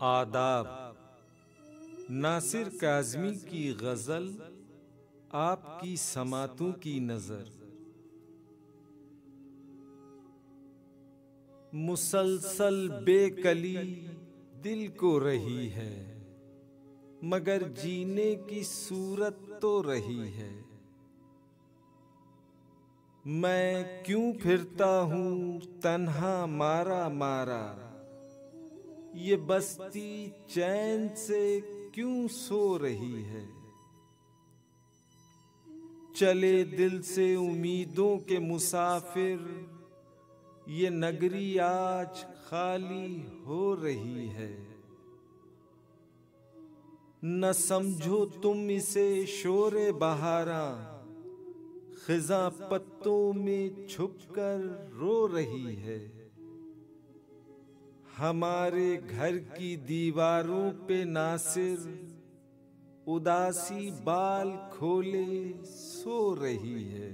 आदाब। नासिर काज़मी की गज़ल आपकी समातों की नज़र। मुसलसल बेकली दिल को रही है, मगर जीने की सूरत तो रही है। मैं क्यों फिरता हूँ तन्हा मारा मारा, ये बस्ती चैन से क्यों सो रही है। चले दिल से उम्मीदों के मुसाफिर, ये नगरी आज खाली हो रही है। न समझो तुम इसे शोरे बहारा, खिज़ां पत्तों में छुपकर रो रही है। हमारे घर की दीवारों पे नासिर उदासी बाल खोले सो रही है।